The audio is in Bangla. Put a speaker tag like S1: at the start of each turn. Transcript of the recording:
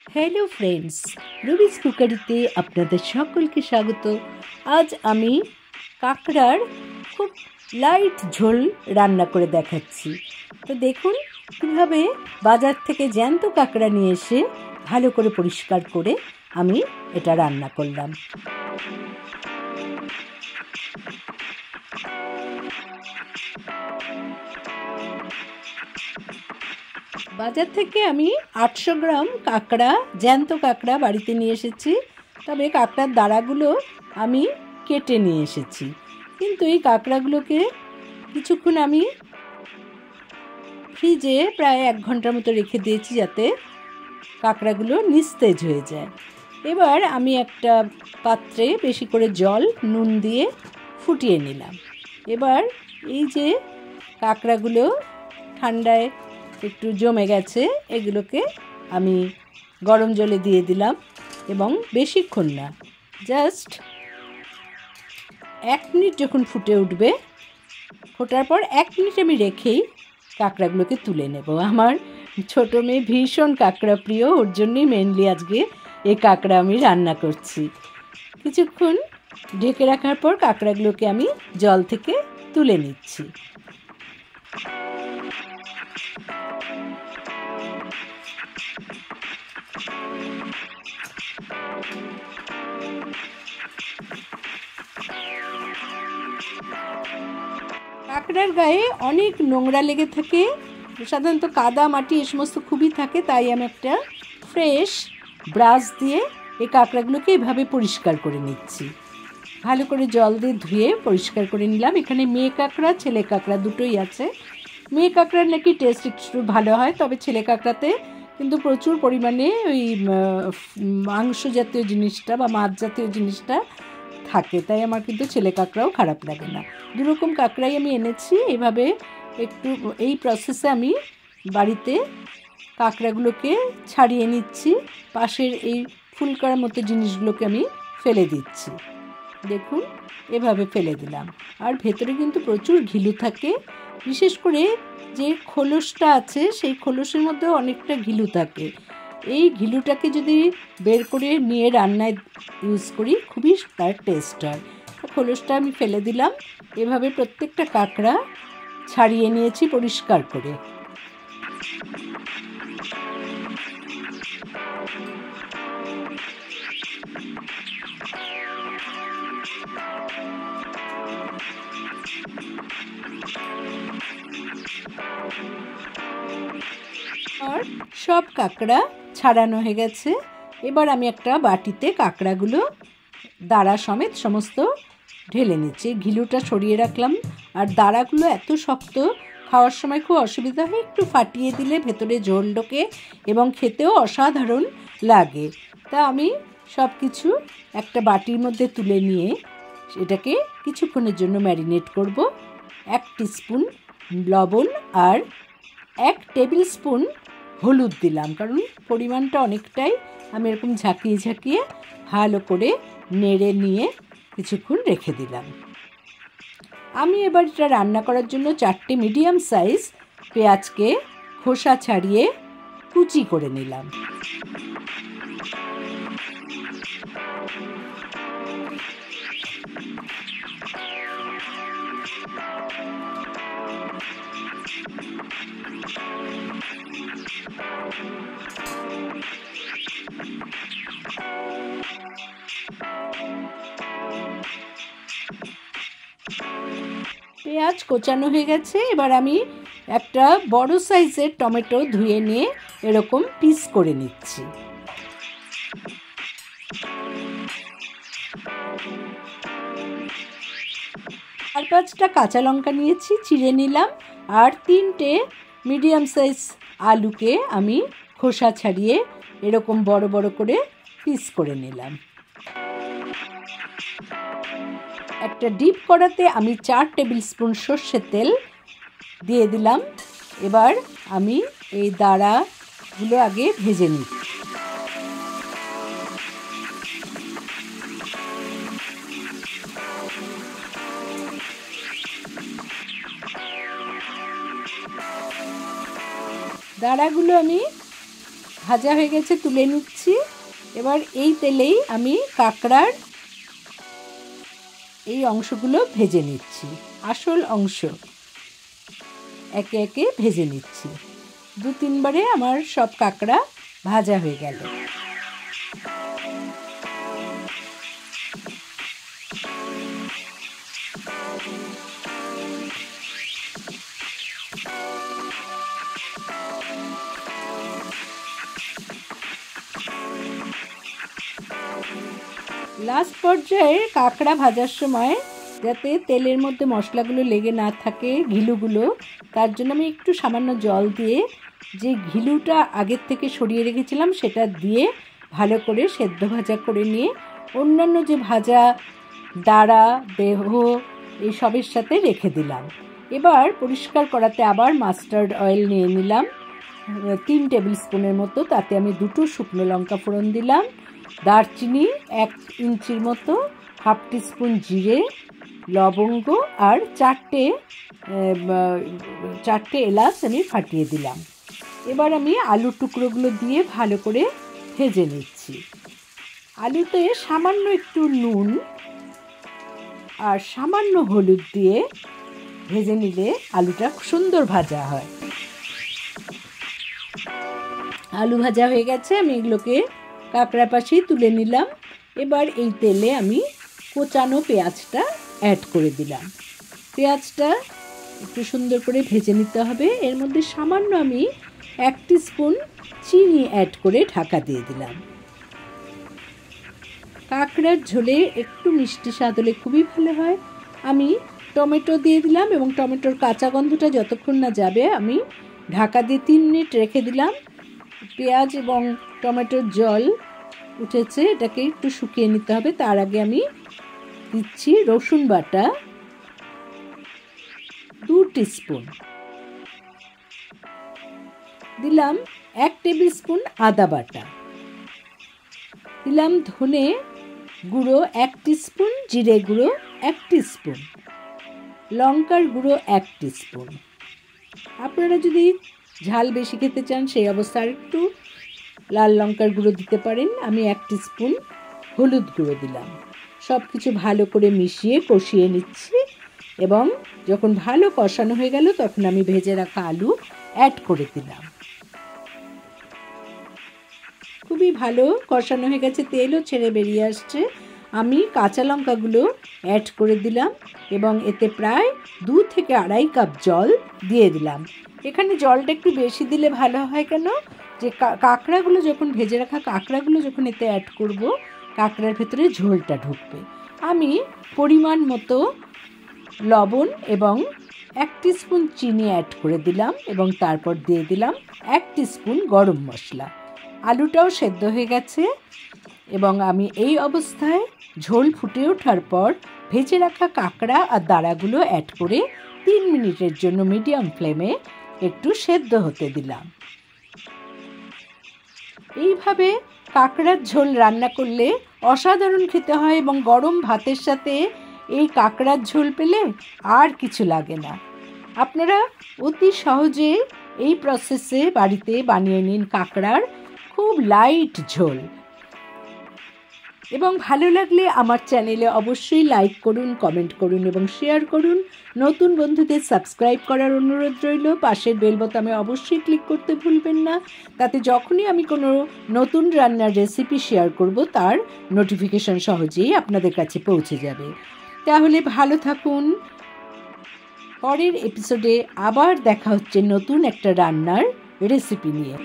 S1: হ্যালো ফ্রেন্ডস, রুবিস কুকারিতে আপনাদের সকলকে স্বাগত। আজ আমি কাঁকড়ার খুব লাইট ঝোল রান্না করে দেখাচ্ছি। তো দেখুন কীভাবে বাজার থেকে জ্যান্ত কাঁকড়া নিয়ে এসে ভালো করে পরিষ্কার করে আমি এটা রান্না করলাম। বাজার থেকে আমি 800 গ্রাম কাঁকড়া, জ্যান্ত কাঁকড়া বাড়িতে নিয়ে এসেছি। তবে কাঁকড়ার দাঁড়াগুলো আমি কেটে নিয়ে এসেছি, কিন্তু এই কাঁকড়াগুলোকে কিছুক্ষণ আমি ফ্রিজে প্রায় 1 ঘন্টার মতো রেখে দিয়েছি, যাতে কাঁকড়াগুলো নিস্তেজ হয়ে যায়। এবার আমি একটা পাত্রে বেশি করে জল, নুন দিয়ে ফুটিয়ে নিলাম। এবার এই যে কাঁকড়াগুলো ঠান্ডায় একটু জমে গেছে, এগুলোকে আমি গরম জলে দিয়ে দিলাম এবং বেশিক্ষণ না, জাস্ট 1 মিনিট যখন ফুটে উঠবে, ফোটার পর 1 মিনিট আমি রেখেই কাঁকড়াগুলোকে তুলে নেব। আমার ছোটো মেয়ে ভীষণ কাঁকড়া প্রিয়, ওর জন্যই মেনলি আজকে এই কাঁকড়া আমি রান্না করছি। কিছুক্ষণ ঢেকে রাখার পর কাঁকড়াগুলোকে আমি জল থেকে তুলে নিচ্ছি। কাঁকড়ার গায়ে অনেক নোংরা লেগে থাকে, সাধারণত কাদা মাটি এ সমস্ত খুবই থাকে। তাই আমি একটা ফ্রেশ ব্রাশ দিয়ে এই কাঁকড়াগুলোকে এভাবে পরিষ্কার করে নিচ্ছি। ভালো করে জল দিয়ে ধুয়ে পরিষ্কার করে নিলাম। এখানে মেয়ে কাঁকড়া, ছেলে কাঁকড়া দুটোই আছে। মেয়ে কাঁকড়ার নাকি টেস্ট একটু ভালো হয়, তবে ছেলে কাঁকড়াতে কিন্তু প্রচুর পরিমাণে ওই মাংস জাতীয় জিনিসটা বা মাছ জাতীয় জিনিসটা থাকে, তাই আমার কিন্তু ছেলে কাঁকড়াও খারাপ লাগে না। দুরকম কাঁকড়াই আমি এনেছি। এভাবে একটু এই প্রসেসে আমি বাড়িতে কাঁকড়াগুলোকে ছাড়িয়ে নিচ্ছি। পাশের এই ফুলকার মতো জিনিসগুলোকে আমি ফেলে দিচ্ছি। দেখুন এভাবে ফেলে দিলাম। আর ভেতরে কিন্তু প্রচুর ঘিলু থাকে, বিশেষ করে যে খোলসটা আছে সেই খোলসের মধ্যেও অনেকটা ঘিলু থাকে। এই ঘিলুটাকে যদি বের করে নিয়ে রান্নায় ইউজ করি, খুবই তার টেস্ট হয়। খোলসটা আমি ফেলে দিলাম। এভাবে প্রত্যেকটা কাঁকড়া ছাড়িয়ে নিয়েছি পরিষ্কার করে। আর সব কাঁকড়া ছাড়ানো হয়ে গেছে। এবার আমি একটা বাটিতে কাঁকড়াগুলো দাঁড়া সমেত সমস্ত ঢেলে নিচ্ছি। ঘিলুটা সরিয়ে রাখলাম। আর দাঁড়াগুলো এত শক্ত, খাওয়ার সময় খুব অসুবিধা হয়। একটু ফাটিয়ে দিলে ভেতরে ঝোল ঢোকে এবং খেতেও অসাধারণ লাগে। তা আমি সব কিছু একটা বাটির মধ্যে তুলে নিয়ে এটাকে কিছুক্ষণের জন্য ম্যারিনেট করব। 1 টিস্পুন লবণ আর 1 টেবিল স্পুন হলুদ দিলাম, কারণ পরিমাণটা অনেকটাই। আমি এরকম ঝাঁকিয়ে ঝাঁকিয়ে ভালো করে নেড়ে নিয়ে কিছুক্ষণ রেখে দিলাম। আমি এবার এটা রান্না করার জন্য 4টে মিডিয়াম সাইজ পেঁয়াজকে খোসা ছাড়িয়ে কুচি করে নিলাম। পেঁয়াজ কোচানো হয়ে গেছে। এবার আমি একটা বড় সাইজের টমেটো ধুয়ে নিয়ে এরকম পিস করে নিচ্ছি। আর 5টা কাঁচা লঙ্কা নিয়েছি, চিড়ে নিলাম। আর 3টে মিডিয়াম সাইজ আলুকে আমি খোসা ছাড়িয়ে এরকম বড় বড় করে পিস করে নিলাম। একটা ডিপ কড়াতে আমি 4 টেবিল স্পুন সর্ষের তেল দিয়ে দিলাম। এবার আমি এই দাঁড়াগুলো আগে ভেজে নিচ্ছি। দাঁড়াগুলো আমি ভাজা হয়ে গেছে, তুলে নিচ্ছি। এবার এই তেলেই আমি কাঁকড়ার এই অংশগুলো ভেজে নিচ্ছি, আসল অংশ একে একে ভেজে নিচ্ছি। 2-3 বারে আমার সব কাঁকড়া ভাজা হয়ে গেল। লাস্ট পর্যায়ে কাঁকড়া ভাজার সময় যাতে তেলের মধ্যে মশলাগুলো লেগে না থাকে, ঘিলুগুলো, তার জন্য আমি একটু সামান্য জল দিয়ে যে ঘিলুটা আগের থেকে সরিয়ে রেখেছিলাম সেটা দিয়ে ভালো করে সেদ্ধ ভাজা করে নিয়ে অন্যান্য যে ভাজা দাঁড়া, দেহ এইসবের সাথে রেখে দিলাম। এবার পরিষ্কার করাতে আবার মাস্টার্ড অয়েল নিয়ে নিলাম 3 টেবিল স্পুনের মতো। তাতে আমি 2 শুকনো লঙ্কা ফোড়ন দিলাম, দারচিনি 1 ইঞ্চির মতো, 1/2 টিস্পুন জিরে, লবঙ্গ আর 4টে এলাচ আমি ফাটিয়ে দিলাম। এবার আমি আলুর টুকরোগুলো দিয়ে ভালো করে ভেজে নিচ্ছি। আলুতে সামান্য একটু নুন আর সামান্য হলুদ দিয়ে ভেজে নিলে আলুটা সুন্দর ভাজা হয়। আলু ভাজা হয়ে গেছে, আমি এগুলোকে কাঁকড়া পাশেই তুলে নিলাম। এবার এই তেলে আমি কোচানো পেঁয়াজটা অ্যাড করে দিলাম। পেঁয়াজটা একটু সুন্দর করে ভেজে নিতে হবে। এর মধ্যে সামান্য আমি 1 টিস্পুন চিনি অ্যাড করে ঢাকা দিয়ে দিলাম। কাঁকড়ার ঝোলে একটু মিষ্টি স্বাদ হলে খুবই ভালো হয়। আমি টমেটো দিয়ে দিলাম এবং টমেটোর কাঁচা গন্ধটা যতক্ষণ না যাবে আমি ঢাকা দিয়ে 3 মিনিট রেখে দিলাম। পেঁয়াজ এবং টমেটোর জল উঠেছে, এটাকে একটু শুকিয়ে নিতে হবে। তার আগে আমি দিচ্ছি রসুন বাটা 2 টিস্পুন, দিলাম 1 টেবিল স্পুন আদা বাটা, দিলাম ধনে গুঁড়ো 1 টিস্পুন, জিরে গুঁড়ো 1 টিস্পুন, লঙ্কার গুঁড়ো 1 টিস্পুন। আপনারা যদি ঝাল বেশি খেতে চান সেই অবস্থায় একটু লাল লঙ্কার গুঁড়ো দিতে পারেন। আমি 1 টিস্পুন হলুদ গুঁড়ো দিলাম। সব কিছু ভালো করে মিশিয়ে কষিয়ে নিচ্ছি এবং যখন ভালো কষানো হয়ে গেল তখন আমি ভেজে রাখা আলু অ্যাড করে দিলাম। খুবই ভালো কষানো হয়ে গেছে, তেলও ছেড়ে বেরিয়ে আসছে। আমি কাঁচা লঙ্কাগুলো অ্যাড করে দিলাম এবং এতে প্রায় 2 থেকে 2.5 কাপ জল দিয়ে দিলাম। এখানে জলটা একটু বেশি দিলে ভালো হয়, কেন যে কাঁকড়াগুলো যখন ভেজে রাখা কাঁকড়াগুলো যখন এতে অ্যাড করব কাঁকড়ার ভেতরে ঝোলটা ঢুকবে। আমি পরিমাণ মতো লবণ এবং 1 টিস্পুন চিনি অ্যাড করে দিলাম এবং তারপর দিয়ে দিলাম 1 টিস্পুন গরম মশলা। আলুটাও সেদ্ধ হয়ে গেছে এবং আমি এই অবস্থায় ঝোল ফুটে ওঠার পর ভেজে রাখা কাঁকড়া আর দাঁড়াগুলো অ্যাড করে 3 মিনিটের জন্য মিডিয়াম ফ্লেমে একটু সেদ্ধ হতে দিলাম। এইভাবে কাঁকড়ার ঝোল রান্না করলে অসাধারণ খেতে হয় এবং গরম ভাতের সাথে এই কাঁকড়ার ঝোল পেলে আর কিছু লাগে না। আপনারা অতি সহজে এই প্রসেসে বাড়িতে বানিয়ে নিন কাঁকড়ার খুব লাইট ঝোল। এবং ভালো লাগলে আমার চ্যানেলে অবশ্যই লাইক করুন, কমেন্ট করুন এবং শেয়ার করুন। নতুন বন্ধুদের সাবস্ক্রাইব করার অনুরোধ রইল। পাশের বেল বোতামে অবশ্যই ক্লিক করতে ভুলবেন না, তাতে যখনই আমি কোনো নতুন রান্নার রেসিপি শেয়ার করব তার নোটিফিকেশন সহজেই আপনাদের কাছে পৌঁছে যাবে। তাহলে ভালো থাকুন। পরের এপিসোডে আবার দেখা হচ্ছে নতুন একটা রান্নার রেসিপি নিয়ে।